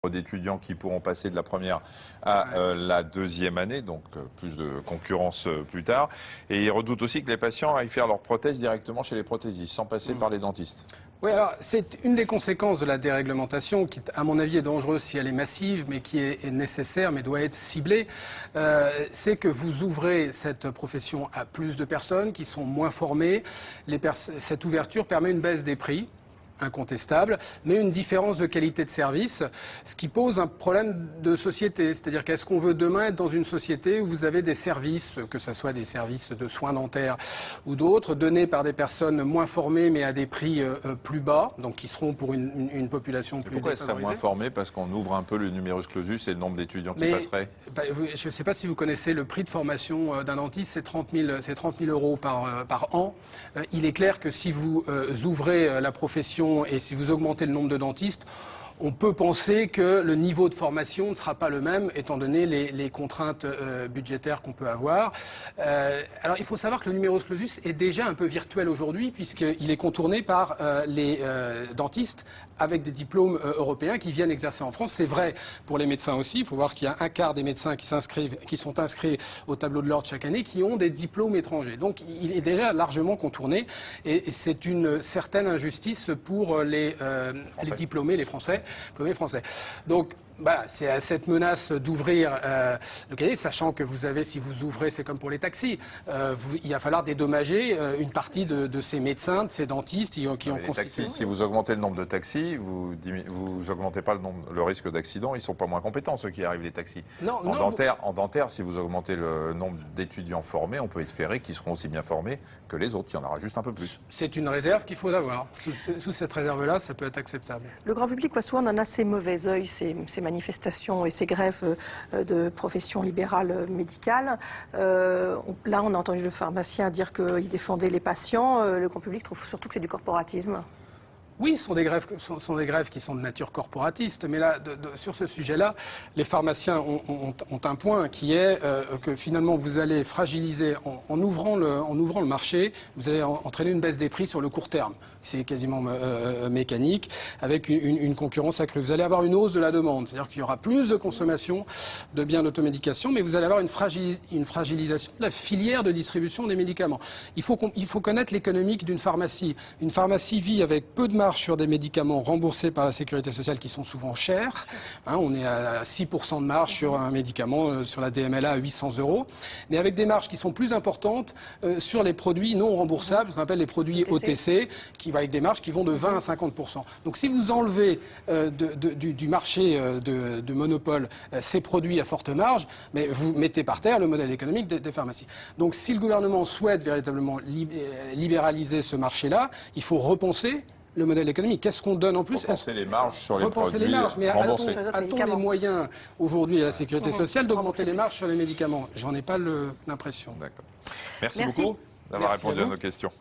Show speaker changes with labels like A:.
A: d'étudiants qui pourront passer de la première à la deuxième année, donc plus de concurrence plus tard. Et ils redoutent aussi que les patients aillent faire leurs prothèses directement chez les prothésistes, sans passer par les dentistes.
B: Oui, alors c'est une des conséquences de la déréglementation qui, à mon avis, est dangereuse si elle est massive, mais qui est nécessaire, mais doit être ciblée. C'est que vous ouvrez cette profession à plus de personnes qui sont moins formées. Cette ouverture permet une baisse des prix incontestable, mais une différence de qualité de service, ce qui pose un problème de société. C'est-à-dire qu'est-ce qu'on veut demain être dans une société où vous avez des services, que ce soit des services de soins dentaires ou d'autres, donnés par des personnes moins formées, mais à des prix plus bas, donc qui seront pour une population plus
A: Pourquoi
B: défavorisée.
A: être moins formé? Parce qu'on ouvre un peu le numerus clausus et le nombre d'étudiants qui passeraient.
B: Je ne sais pas si vous connaissez le prix de formation d'un dentiste, c'est 30 000 € par an. Il est clair que si vous ouvrez la profession et si vous augmentez le nombre de dentistes, on peut penser que le niveau de formation ne sera pas le même, étant donné les contraintes budgétaires qu'on peut avoir. Alors, il faut savoir que le numerus clausus est déjà un peu virtuel aujourd'hui, puisqu'il est contourné par les dentistes avec des diplômes européens qui viennent exercer en France. C'est vrai pour les médecins aussi. Il faut voir qu'il y a un quart des médecins qui sont inscrits au tableau de l'ordre chaque année, qui ont des diplômes étrangers. Donc, il est déjà largement contourné, et c'est une certaine injustice pour les diplômés, les Français. Donc, voilà, c'est à cette menace d'ouvrir le cahier, sachant que vous avez, si vous ouvrez, c'est comme pour les taxis, il va falloir dédommager une partie de ces médecins, de ces dentistes qui ont constitué.
A: Si vous augmentez le nombre de taxis, vous augmentez pas le risque d'accident. Ils sont pas moins compétents, ceux qui arrivent les taxis. En dentaire, si vous augmentez le nombre d'étudiants formés, on peut espérer qu'ils seront aussi bien formés que les autres. Il y en aura juste un peu plus.
B: C'est une réserve qu'il faut avoir. Sous cette réserve-là, ça peut être acceptable.
C: Le grand public voit souvent d'un assez mauvais œil ces manifestations et ces grèves de professions libérales médicales. Là, on a entendu le pharmacien dire qu'il défendait les patients. Le grand public trouve surtout que c'est du corporatisme.
B: Oui, ce sont des grèves qui sont de nature corporatiste, mais là, sur ce sujet-là, les pharmaciens ont un point qui est que finalement vous allez fragiliser, en ouvrant le marché, vous allez entraîner une baisse des prix sur le court terme. C'est quasiment mécanique, avec une concurrence accrue. Vous allez avoir une hausse de la demande, c'est-à-dire qu'il y aura plus de consommation de biens d'automédication, mais vous allez avoir une fragilisation de la filière de distribution des médicaments. Il faut connaître l'économique d'une pharmacie. Une pharmacie vit avec peu de marge sur des médicaments remboursés par la sécurité sociale qui sont souvent chers. On est à 6% de marge sur un médicament, sur la DMLA à 800 €, mais avec des marges qui sont plus importantes sur les produits non remboursables, ce qu'on appelle les produits OTC, qui va avec des marges qui vont de 20 à 50%. Donc si vous enlevez du marché de monopole ces produits à forte marge, mais vous mettez par terre le modèle économique des pharmacies. Donc si le gouvernement souhaite véritablement libéraliser ce marché-là, il faut repenser le modèle économique. Qu'est-ce qu'on donne en plus?
A: Repenser les marges sur les produits
B: mais
A: remboursés.
B: a-t-on les moyens aujourd'hui à la sécurité sociale d'augmenter les marges sur les médicaments? J'en ai pas l'impression.
A: D'accord. Merci beaucoup d'avoir répondu à nos questions.